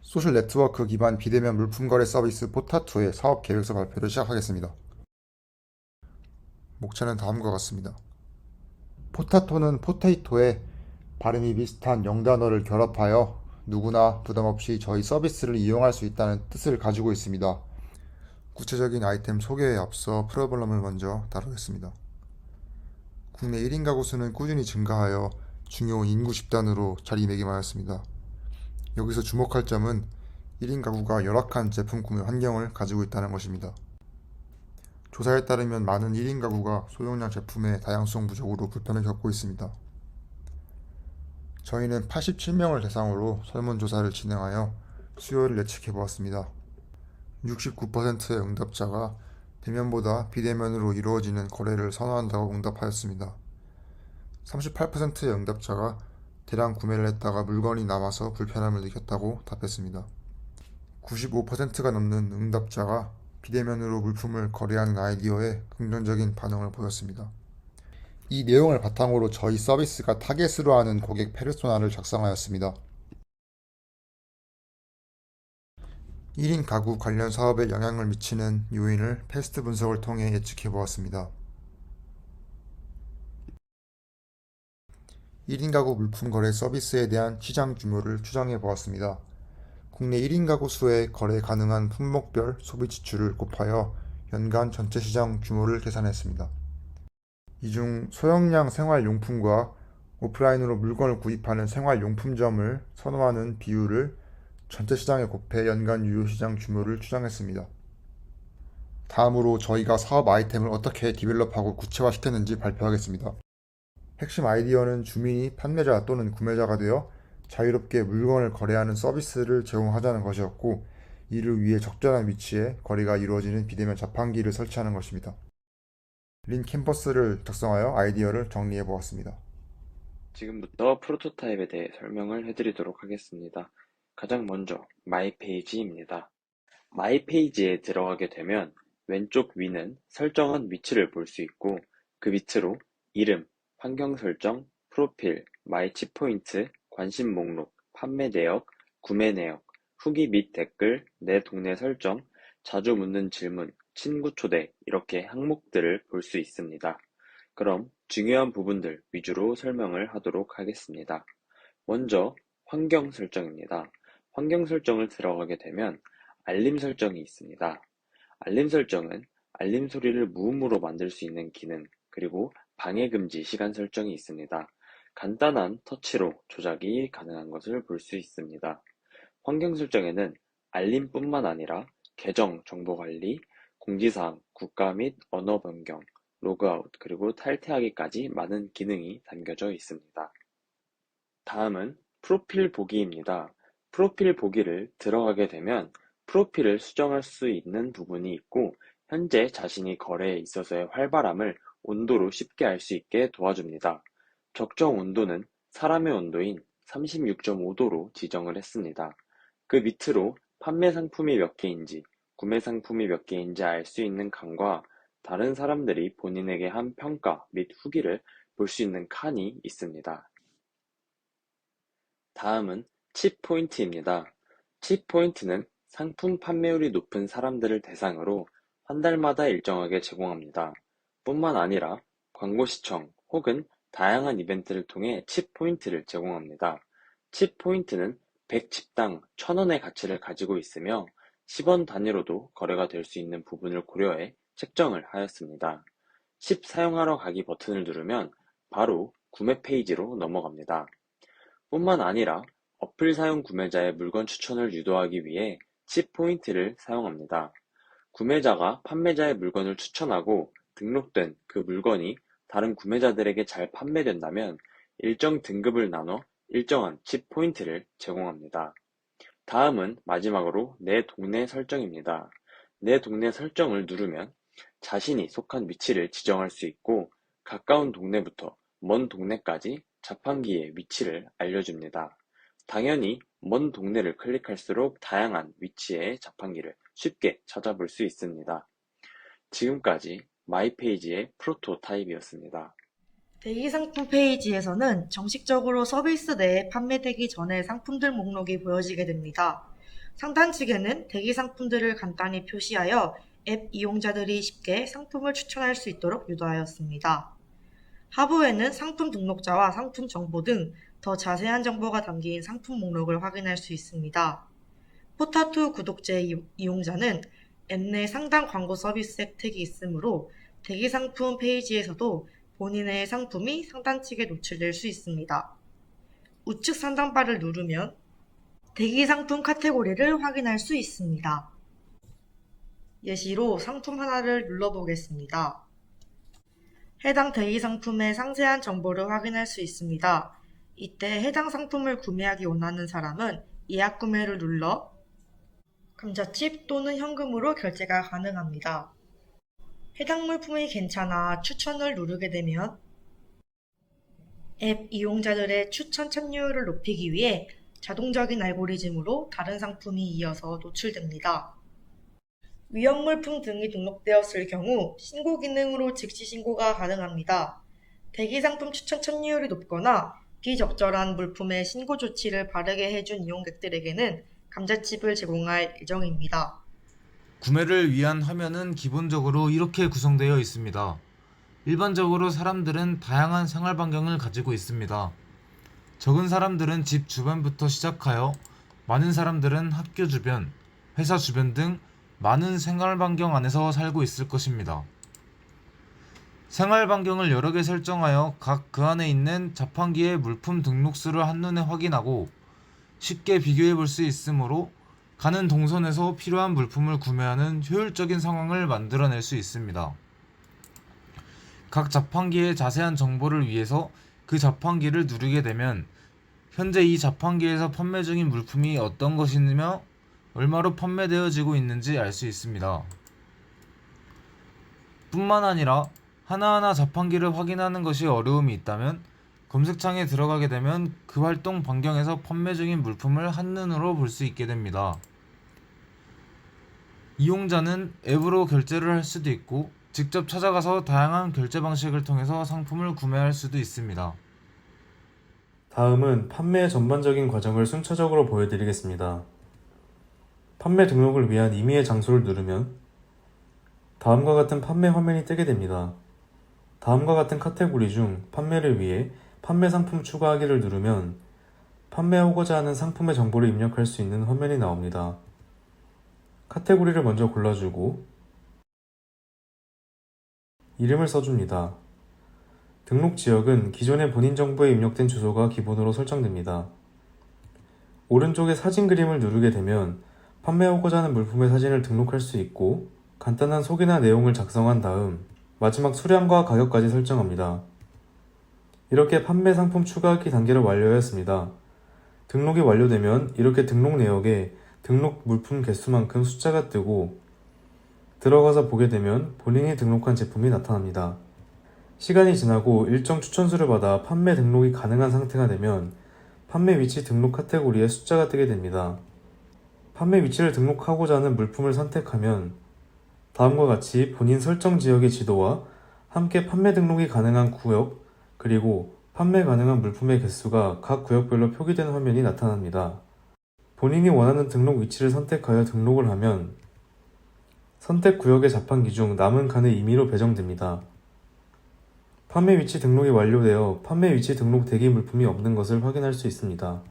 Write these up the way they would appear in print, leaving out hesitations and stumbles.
소셜 네트워크 기반 비대면 물품 거래 서비스 포타투의 사업 계획서 발표를 시작하겠습니다. 목차는 다음과 같습니다. 포타토는 포테이토에 발음이 비슷한 영단어를 결합하여 누구나 부담 없이 저희 서비스를 이용할 수 있다는 뜻을 가지고 있습니다. 구체적인 아이템 소개에 앞서 프로블럼을 먼저 다루겠습니다. 국내 1인 가구 수는 꾸준히 증가하여 중요 인구 집단으로 자리매김하였습니다. 여기서 주목할 점은 1인 가구가 열악한 제품 구매 환경을 가지고 있다는 것입니다. 조사에 따르면 많은 1인 가구가 소형량 제품의 다양성 부족으로 불편을 겪고 있습니다. 저희는 87명을 대상으로 설문조사를 진행하여 수요를 예측해 보았습니다. 69%의 응답자가 대면보다 비대면으로 이루어지는 거래를 선호한다고 응답하였습니다. 38%의 응답자가 대량 구매를 했다가 물건이 남아서 불편함을 느꼈다고 답했습니다. 95%가 넘는 응답자가 비대면으로 물품을 거래하는 아이디어에 긍정적인 반응을 보였습니다. 이 내용을 바탕으로 저희 서비스가 타겟으로 하는 고객 페르소나를 작성하였습니다. 1인 가구 관련 사업에 영향을 미치는 요인을 패스트 분석을 통해 예측해 보았습니다. 1인 가구 물품 거래 서비스에 대한 시장 규모를 추정해 보았습니다. 국내 1인 가구 수의 거래 가능한 품목별 소비 지출을 곱하여 연간 전체 시장 규모를 계산했습니다. 이 중 소형량 생활용품과 오프라인으로 물건을 구입하는 생활용품점을 선호하는 비율을 전체 시장에 곱해 연간 유효 시장 규모를 추정했습니다. 다음으로 저희가 사업 아이템을 어떻게 디벨롭하고 구체화시켰는지 발표하겠습니다. 핵심 아이디어는 주민이 판매자 또는 구매자가 되어 자유롭게 물건을 거래하는 서비스를 제공하자는 것이었고, 이를 위해 적절한 위치에 거래가 이루어지는 비대면 자판기를 설치하는 것입니다. 린 캔버스를 작성하여 아이디어를 정리해 보았습니다. 지금부터 프로토타입에 대해 설명을 해드리도록 하겠습니다. 가장 먼저 마이페이지입니다. 마이페이지에 들어가게 되면 왼쪽 위는 설정한 위치를 볼 수 있고, 그 밑으로 이름, 환경 설정, 프로필, 마이 치포인트, 관심 목록, 판매 내역, 구매 내역, 후기 및 댓글, 내 동네 설정, 자주 묻는 질문, 친구 초대 이렇게 항목들을 볼 수 있습니다. 그럼 중요한 부분들 위주로 설명을 하도록 하겠습니다. 먼저 환경 설정입니다. 환경 설정을 들어가게 되면 알림 설정이 있습니다. 알림 설정은 알림 소리를 무음으로 만들 수 있는 기능, 그리고 방해 금지 시간 설정이 있습니다. 간단한 터치로 조작이 가능한 것을 볼 수 있습니다. 환경 설정에는 알림뿐만 아니라 계정 정보 관리, 공지사항, 국가 및 언어 변경, 로그아웃, 그리고 탈퇴하기까지 많은 기능이 담겨져 있습니다. 다음은 프로필 보기입니다. 프로필 보기를 들어가게 되면 프로필을 수정할 수 있는 부분이 있고, 현재 자신이 거래에 있어서의 활발함을 온도로 쉽게 알 수 있게 도와줍니다. 적정 온도는 사람의 온도인 36.5도로 지정을 했습니다. 그 밑으로 판매 상품이 몇 개인지, 구매 상품이 몇 개인지 알 수 있는 칸과 다른 사람들이 본인에게 한 평가 및 후기를 볼 수 있는 칸이 있습니다. 다음은 칩 포인트입니다. 칩 포인트는 상품 판매율이 높은 사람들을 대상으로 한 달마다 일정하게 제공합니다. 뿐만 아니라 광고 시청 혹은 다양한 이벤트를 통해 칩 포인트를 제공합니다. 칩 포인트는 100칩당 1,000원의 가치를 가지고 있으며 10원 단위로도 거래가 될 수 있는 부분을 고려해 책정을 하였습니다. 칩 사용하러 가기 버튼을 누르면 바로 구매 페이지로 넘어갑니다. 뿐만 아니라 어플 사용 구매자의 물건 추천을 유도하기 위해 칩 포인트를 사용합니다. 구매자가 판매자의 물건을 추천하고 등록된 그 물건이 다른 구매자들에게 잘 판매된다면 일정 등급을 나눠 일정한 칩 포인트를 제공합니다. 다음은 마지막으로 내 동네 설정입니다. 내 동네 설정을 누르면 자신이 속한 위치를 지정할 수 있고, 가까운 동네부터 먼 동네까지 자판기의 위치를 알려줍니다. 당연히 먼 동네를 클릭할수록 다양한 위치의 자판기를 쉽게 찾아볼 수 있습니다. 지금까지 마이페이지의 프로토타입이었습니다. 대기 상품 페이지에서는 정식적으로 서비스 내에 판매되기 전에 상품들 목록이 보여지게 됩니다. 상단 측에는 대기 상품들을 간단히 표시하여 앱 이용자들이 쉽게 상품을 추천할 수 있도록 유도하였습니다. 하부에는 상품 등록자와 상품 정보 등 더 자세한 정보가 담긴 상품 목록을 확인할 수 있습니다. 포타2 구독제 이용자는 앱 내 상단 광고 서비스 혜택이 있으므로 대기 상품 페이지에서도 본인의 상품이 상단 측에 노출될 수 있습니다. 우측 상단바를 누르면 대기 상품 카테고리를 확인할 수 있습니다. 예시로 상품 하나를 눌러보겠습니다. 해당 대기 상품의 상세한 정보를 확인할 수 있습니다. 이때 해당 상품을 구매하기 원하는 사람은 예약 구매를 눌러 감자칩 또는 현금으로 결제가 가능합니다. 해당 물품이 괜찮아 추천을 누르게 되면 앱 이용자들의 추천 참여율을 높이기 위해 자동적인 알고리즘으로 다른 상품이 이어서 노출됩니다. 위험 물품 등이 등록되었을 경우 신고 기능으로 즉시 신고가 가능합니다. 대기 상품 추천 참여율이 높거나 비적절한 물품의 신고 조치를 바르게 해준 이용객들에게는 감자칩을 제공할 예정입니다. 구매를 위한 화면은 기본적으로 이렇게 구성되어 있습니다. 일반적으로 사람들은 다양한 생활 반경을 가지고 있습니다. 적은 사람들은 집 주변부터 시작하여 많은 사람들은 학교 주변, 회사 주변 등 많은 생활 반경 안에서 살고 있을 것입니다. 생활 반경을 여러 개 설정하여 각 그 안에 있는 자판기의 물품 등록수를 한눈에 확인하고 쉽게 비교해 볼 수 있으므로 가는 동선에서 필요한 물품을 구매하는 효율적인 상황을 만들어낼 수 있습니다. 각 자판기의 자세한 정보를 위해서 그 자판기를 누르게 되면 현재 이 자판기에서 판매 중인 물품이 어떤 것이며 얼마로 판매되어지고 있는지 알 수 있습니다. 뿐만 아니라 하나하나 자판기를 확인하는 것이 어려움이 있다면 검색창에 들어가게 되면 그 활동 반경에서 판매 중인 물품을 한눈으로 볼 수 있게 됩니다. 이용자는 앱으로 결제를 할 수도 있고 직접 찾아가서 다양한 결제 방식을 통해서 상품을 구매할 수도 있습니다. 다음은 판매의 전반적인 과정을 순차적으로 보여드리겠습니다. 판매 등록을 위한 임의의 장소를 누르면 다음과 같은 판매 화면이 뜨게 됩니다. 다음과 같은 카테고리 중 판매를 위해 판매 상품 추가하기를 누르면 판매하고자 하는 상품의 정보를 입력할 수 있는 화면이 나옵니다. 카테고리를 먼저 골라주고 이름을 써줍니다. 등록 지역은 기존의 본인 정보에 입력된 주소가 기본으로 설정됩니다. 오른쪽에 사진 그림을 누르게 되면 판매하고자 하는 물품의 사진을 등록할 수 있고 간단한 소개나 내용을 작성한 다음 마지막 수량과 가격까지 설정합니다. 이렇게 판매 상품 추가하기 단계를 완료하였습니다. 등록이 완료되면 이렇게 등록 내역에 등록 물품 개수만큼 숫자가 뜨고 들어가서 보게 되면 본인이 등록한 제품이 나타납니다. 시간이 지나고 일정 추천수를 받아 판매 등록이 가능한 상태가 되면 판매 위치 등록 카테고리에 숫자가 뜨게 됩니다. 판매 위치를 등록하고자 하는 물품을 선택하면 다음과 같이 본인 설정 지역의 지도와 함께 판매 등록이 가능한 구역 그리고 판매 가능한 물품의 개수가 각 구역별로 표기된 화면이 나타납니다. 본인이 원하는 등록 위치를 선택하여 등록을 하면 선택 구역의 자판기 중 남은 칸에 임의로 배정됩니다. 판매 위치 등록이 완료되어 판매 위치 등록 대기 물품이 없는 것을 확인할 수 있습니다.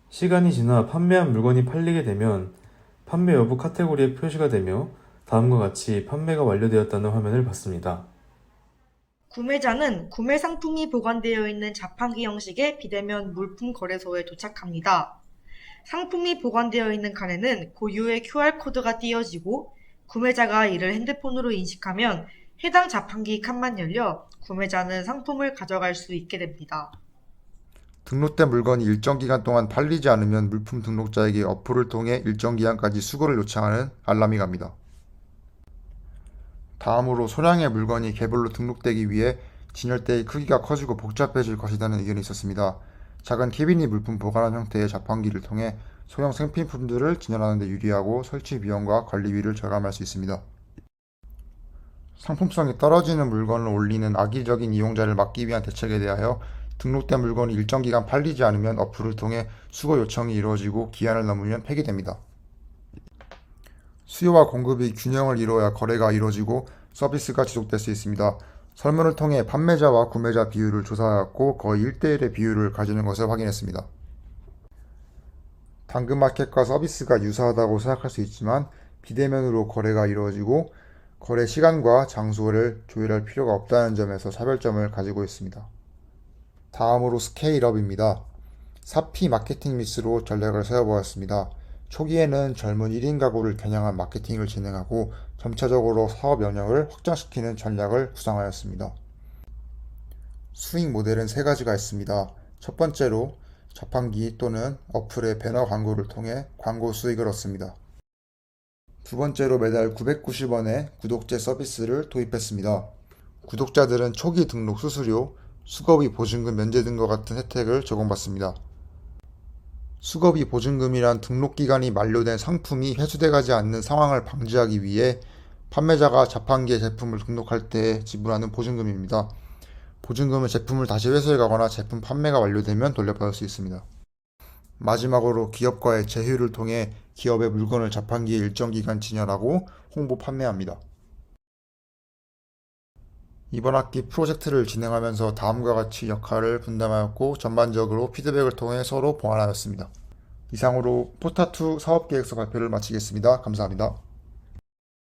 시간이 지나 판매한 물건이 팔리게 되면 판매 여부 카테고리에 표시가 되며 다음과 같이 판매가 완료되었다는 화면을 받습니다. 구매자는 구매 상품이 보관되어 있는 자판기 형식의 비대면 물품 거래소에 도착합니다. 상품이 보관되어 있는 칸에는 고유의 QR코드가 띄어지고 구매자가 이를 핸드폰으로 인식하면 해당 자판기 칸만 열려 구매자는 상품을 가져갈 수 있게 됩니다. 등록된 물건이 일정 기간 동안 팔리지 않으면 물품 등록자에게 어플을 통해 일정 기간까지 수거를 요청하는 알람이 갑니다. 다음으로 소량의 물건이 개별로 등록되기 위해 진열대의 크기가 커지고 복잡해질 것이라는 의견이 있었습니다. 작은 캐비닛 물품 보관함 형태의 자판기를 통해 소형 생필품들을 진열하는 데 유리하고 설치 비용과 관리비를 절감할 수 있습니다. 상품성이 떨어지는 물건을 올리는 악의적인 이용자를 막기 위한 대책에 대하여 등록된 물건이 일정 기간 팔리지 않으면 어플을 통해 수거 요청이 이루어지고 기한을 넘으면 폐기됩니다. 수요와 공급이 균형을 이루어야 거래가 이루어지고 서비스가 지속될 수 있습니다. 설문을 통해 판매자와 구매자 비율을 조사하였고 거의 1대1의 비율을 가지는 것을 확인했습니다. 당근마켓과 서비스가 유사하다고 생각할 수 있지만 비대면으로 거래가 이루어지고 거래 시간과 장소를 조율할 필요가 없다는 점에서 차별점을 가지고 있습니다. 다음으로 스케일업입니다. 사피 마케팅 믹스로 전략을 세워보았습니다. 초기에는 젊은 1인 가구를 겨냥한 마케팅을 진행하고 점차적으로 사업 영역을 확장시키는 전략을 구상하였습니다. 수익 모델은 세 가지가 있습니다. 첫 번째로 자판기 또는 어플의 배너 광고를 통해 광고 수익을 얻습니다. 두 번째로 매달 990원의 구독제 서비스를 도입했습니다. 구독자들은 초기 등록 수수료, 수거비 보증금 면제 등과 같은 혜택을 제공받습니다. 수거비 보증금이란 등록 기간이 만료된 상품이 회수돼가지 않는 상황을 방지하기 위해 판매자가 자판기에 제품을 등록할 때 지불하는 보증금입니다. 보증금은 제품을 다시 회수해 가거나 제품 판매가 완료되면 돌려받을 수 있습니다. 마지막으로 기업과의 제휴를 통해 기업의 물건을 자판기에 일정 기간 진열하고 홍보 판매합니다. 이번 학기 프로젝트를 진행하면서 다음과 같이 역할을 분담하였고 전반적으로 피드백을 통해 서로 보완하였습니다. 이상으로 포타2 사업계획서 발표를 마치겠습니다. 감사합니다.